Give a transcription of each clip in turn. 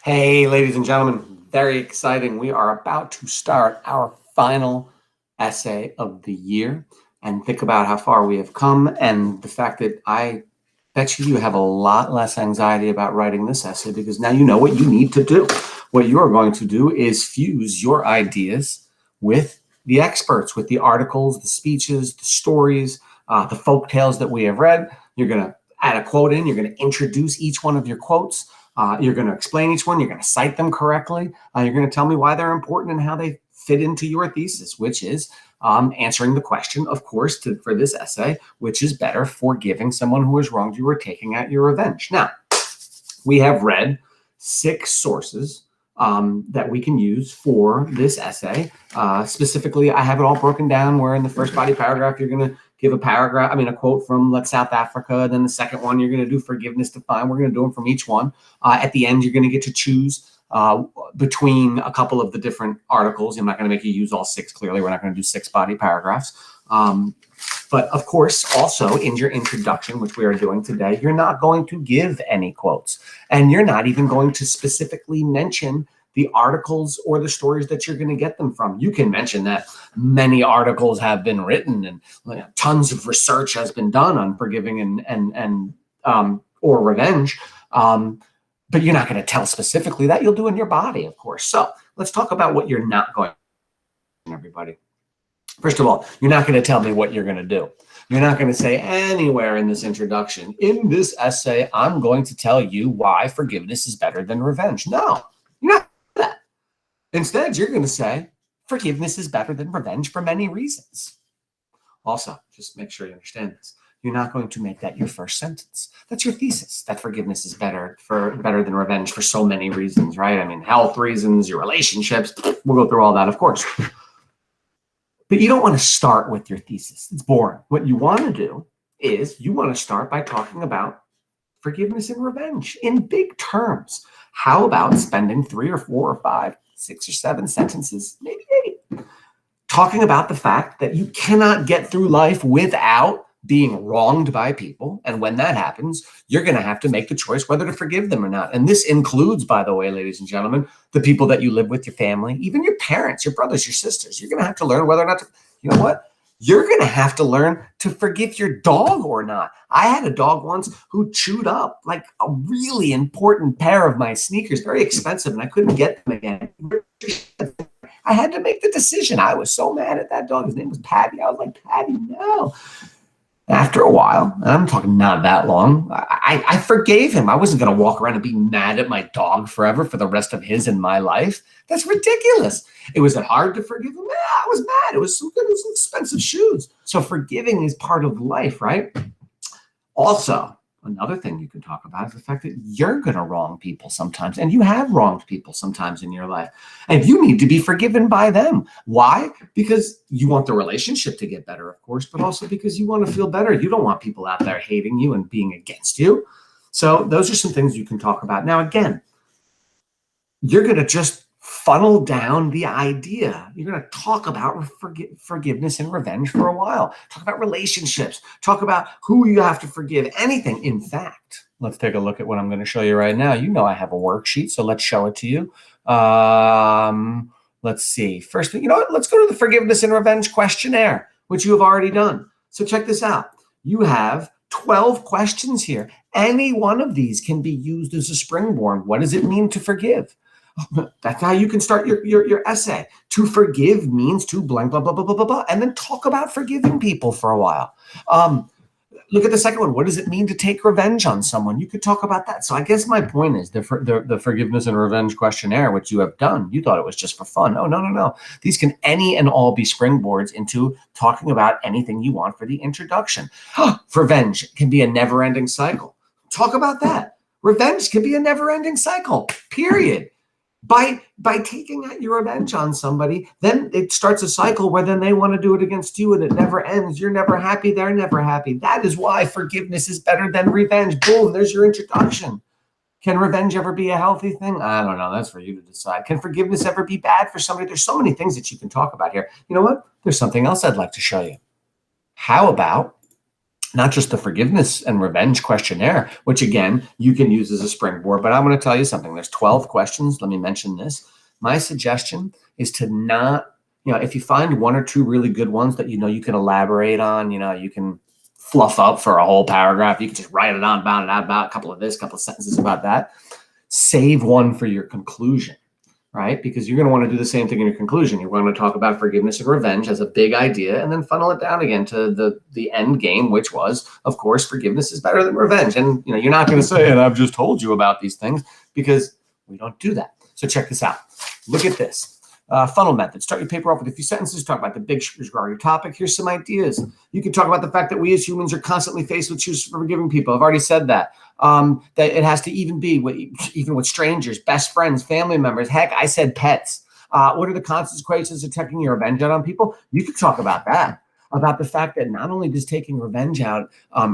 Hey, ladies and gentlemen, very exciting. We are about to start our final essay of the year and think about how far we have come and the fact that I bet you have a lot less anxiety about writing this essay because now you know what you need to do. What you are going to do is fuse your ideas with the experts, with the articles, the speeches, the stories, the folk tales that we have read. You're going to add a quote in. You're going to introduce each one of your quotes. You're going to explain each one. You're going to cite them correctly. You're going to tell me why they're important and how they fit into your thesis, which is answering the question, of course, for this essay, which is better, forgiving someone who has wronged you or taking out your revenge. Now, we have read 6 sources that we can use for this essay. Specifically, I have it all broken down where in the first body paragraph, you're going to give a quote from South Africa. Then the second one, you're going to do forgiveness defined. We're going to do them from each one. At the end, you're going to get to choose between a couple of the different articles. I'm not going to make you use all 6. Clearly, we're not going to do 6 body paragraphs. But of course, also in your introduction, which we are doing today, you're not going to give any quotes, and you're not even going to specifically mention the articles or the stories that you're going to get them from. You can mention that many articles have been written and tons of research has been done on forgiving and or revenge. But you're not going to tell specifically that. You'll do in your body, of course. So let's talk about what you're not going to, everybody. First of all, you're not going to tell me what you're going to do. You're not going to say anywhere in this introduction, in this essay, I'm going to tell you why forgiveness is better than revenge. No, you're not going to do that. Instead, you're going to say forgiveness is better than revenge for many reasons. Also, just make sure you understand this. You're not going to make that your first sentence. That's your thesis, that forgiveness is better than revenge for so many reasons, right? I mean, health reasons, your relationships. We'll go through all that, of course. But you don't want to start with your thesis. It's boring. What you want to do is you want to start by talking about forgiveness and revenge in big terms. How about spending 3 or 4 or 5, 6 or 7 sentences, maybe 8, talking about the fact that you cannot get through life without being wronged by people. And when that happens, you're going to have to make the choice whether to forgive them or not. And this includes, by the way, ladies and gentlemen, the people that you live with, your family, even your parents, your brothers, your sisters. You're going to have to learn whether or not to, you know what? You're going to have to learn to forgive your dog or not. I had a dog once who chewed up like a really important pair of my sneakers, very expensive, and I couldn't get them again. I had to make the decision. I was so mad at that dog. His name was Patty. I was like, Patty, no. After a while, and I'm talking not that long, I forgave him. I wasn't going to walk around and be mad at my dog forever for the rest of his and my life. That's ridiculous. It was hard to forgive him. Yeah, I was mad. It was some expensive shoes. So forgiving is part of life, right? Also, another thing you can talk about is the fact that you're going to wrong people sometimes, and you have wronged people sometimes in your life, and you need to be forgiven by them. Why? Because you want the relationship to get better, of course, but also because you want to feel better. You don't want people out there hating you and being against you. So those are some things you can talk about. Now, again, you're going to just funnel down the idea. You're going to talk about forgiveness and revenge for a while. Talk about relationships. Talk about who you have to forgive. Anything. In fact, let's take a look at what I'm going to show you right now. You know I have a worksheet, so let's show it to you. Let's see. First, you know what? Let's go to the forgiveness and revenge questionnaire, which you have already done. So check this out. You have 12 questions here. Any one of these can be used as a springboard. What does it mean to forgive? That's how you can start your essay. To forgive means to blank, blah, blah, blah, blah, blah, blah, and then talk about forgiving people for a while. Look at the second one. What does it mean to take revenge on someone? You could talk about that. So I guess my point is the forgiveness and revenge questionnaire, which you have done, you thought it was just for fun. Oh, no. These can any and all be springboards into talking about anything you want for the introduction. Revenge can be a never-ending cycle. Talk about that. Revenge can be a never-ending cycle, period. By taking out your revenge on somebody, then it starts a cycle where then they want to do it against you and it never ends. You're never happy. They're never happy. That is why forgiveness is better than revenge. Boom, there's your introduction. Can revenge ever be a healthy thing? I don't know. That's for you to decide. Can forgiveness ever be bad for somebody? There's so many things that you can talk about here. You know what? There's something else I'd like to show you. How about not just the forgiveness and revenge questionnaire, which again, you can use as a springboard, but I'm going to tell you something. There's 12 questions. Let me mention this. My suggestion is to not, if you find one or two really good ones that you can elaborate on, you can fluff up for a whole paragraph. You can just write it on about a couple of this, couple of sentences about that. Save one for your conclusion, right? Because you're going to want to do the same thing in your conclusion. You're going to talk about forgiveness and revenge as a big idea, and then funnel it down again to the end game, which was, of course, forgiveness is better than revenge. And you're not going to say, and I've just told you about these things, because we don't do that. So check this out. Look at this. Funnel method. Start your paper off with a few sentences. Talk about the big your topic. Here's some ideas. You can talk about the fact that we as humans are constantly faced with choosing for forgiving people. I've already said that. That it has to even with strangers, best friends, family members. Heck, I said pets. What are the consequences of taking your revenge out on people? You could talk about that. About the fact that not only does taking revenge out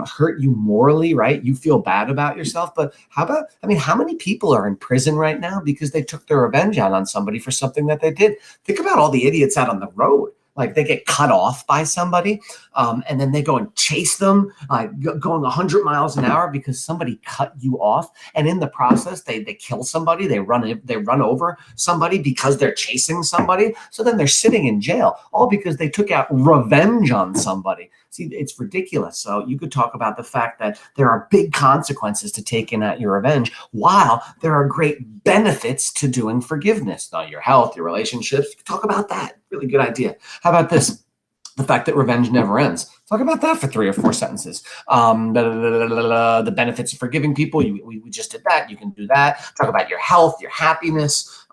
hurt you morally, right? You feel bad about yourself, but how many people are in prison right now because they took their revenge out on somebody for something that they did? Think about all the idiots out on the road. Like they get cut off by somebody, and then they go and chase them, going 100 miles an hour because somebody cut you off. And in the process, they kill somebody. They run over somebody because they're chasing somebody. So then they're sitting in jail, all because they took out revenge on somebody. See, it's ridiculous. So you could talk about the fact that there are big consequences to taking out your revenge, while there are great benefits to doing forgiveness. Now, your health, your relationships, you could talk about that. Really good idea. How about this? The fact that revenge never ends. Talk about that for 3 or 4 sentences. The benefits of forgiving people. We just did that. You can do that. Talk about your health, your happiness.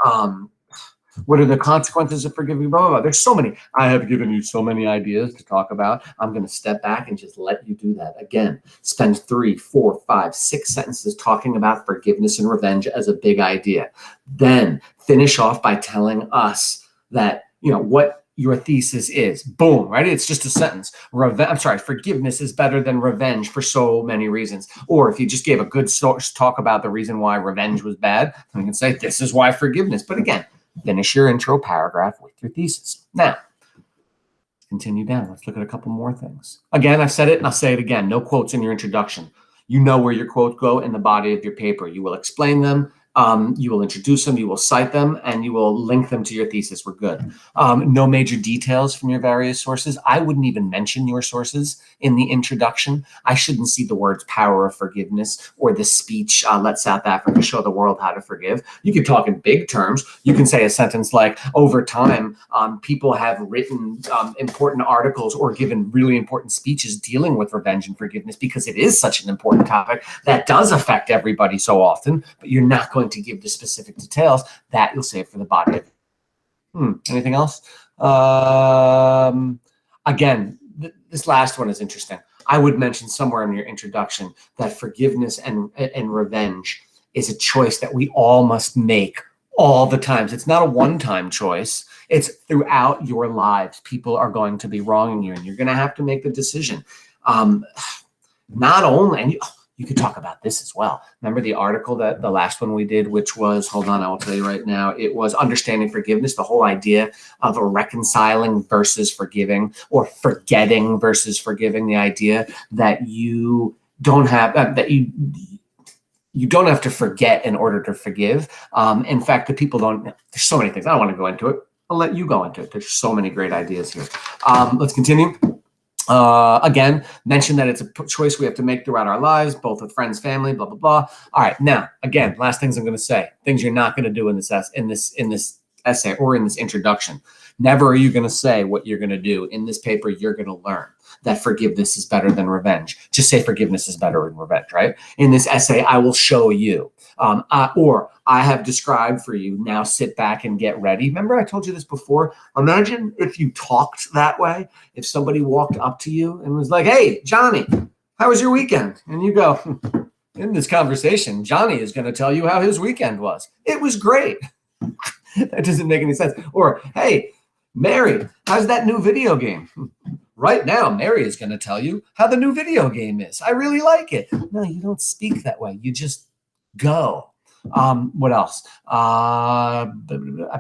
What are the consequences of forgiving? Blah, blah, blah. There's so many. I have given you so many ideas to talk about. I'm going to step back and just let you do that. Again, spend 3, 4, 5, 6 sentences talking about forgiveness and revenge as a big idea. Then finish off by telling us that, what your thesis is. Boom, right? It's just a sentence. Forgiveness is better than revenge for so many reasons. Or if you just gave a good talk about the reason why revenge was bad, then you can say, this is why forgiveness. But again, finish your intro paragraph with your thesis. Now, continue down. Let's look at a couple more things. Again, I've said it and I'll say it again. No quotes in your introduction. You know where your quotes go in the body of your paper. You will explain them. You will introduce them, you will cite them, and you will link them to your thesis. We're good. No major details from your various sources. I wouldn't even mention your sources in the introduction. I shouldn't see the words power of forgiveness or the speech, let South Africa show the world how to forgive. You could talk in big terms. You can say a sentence like, over time, people have written important articles or given really important speeches dealing with revenge and forgiveness because it is such an important topic that does affect everybody so often, but you're not going to give the specific details. That you'll save for the body. Anything else? Again, this last one is interesting. I would mention somewhere in your introduction that forgiveness and revenge is a choice that we all must make all the times. It's not a one-time choice. It's throughout your lives. People are going to be wronging you, and you're going to have to make the decision. Not only, and you could talk about this as well. Remember the article that the last one we did, which was, hold on, I will tell you right now. It was Understanding Forgiveness, the whole idea of a reconciling versus forgiving, or forgetting versus forgiving, the idea that you don't have, you don't have to forget in order to forgive. In fact, the people don't, there's so many things. I don't want to go into it. I'll let you go into it. There's so many great ideas here. Let's continue. Again, mention that it's a choice we have to make throughout our lives, both with friends, family, blah, blah, blah. All right. Now, again, last things I'm going to say, things you're not going to do in this essay or in this introduction. Never are you going to say what you're going to do. In this paper, you're going to learn that forgiveness is better than revenge. Just say forgiveness is better than revenge, right? In this essay, I will show you, or I have described for you. Now sit back and get ready. Remember I told you this before? Imagine if you talked that way. If somebody walked up to you and was like, hey, Johnny, how was your weekend? And you go, in this conversation, Johnny is going to tell you how his weekend was. It was great. That doesn't make any sense. Or, hey, Mary, how's that new video game? Right now, Mary is going to tell you how the new video game is. I really like it. No, you don't speak that way. You just go. What else? I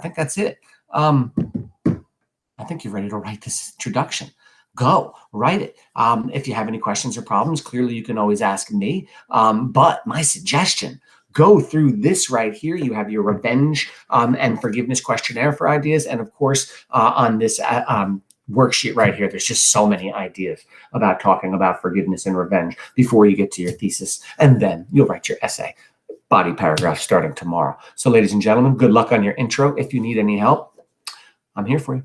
think that's it. I think you're ready to write this introduction. go write it. If you have any questions or problems, clearly you can always ask me. But my suggestion, go through this right here. You have your revenge and forgiveness questionnaire for ideas. And of course, on this worksheet right here, there's just so many ideas about talking about forgiveness and revenge before you get to your thesis. And then you'll write your essay, body paragraph, starting tomorrow. So ladies and gentlemen, good luck on your intro. If you need any help, I'm here for you.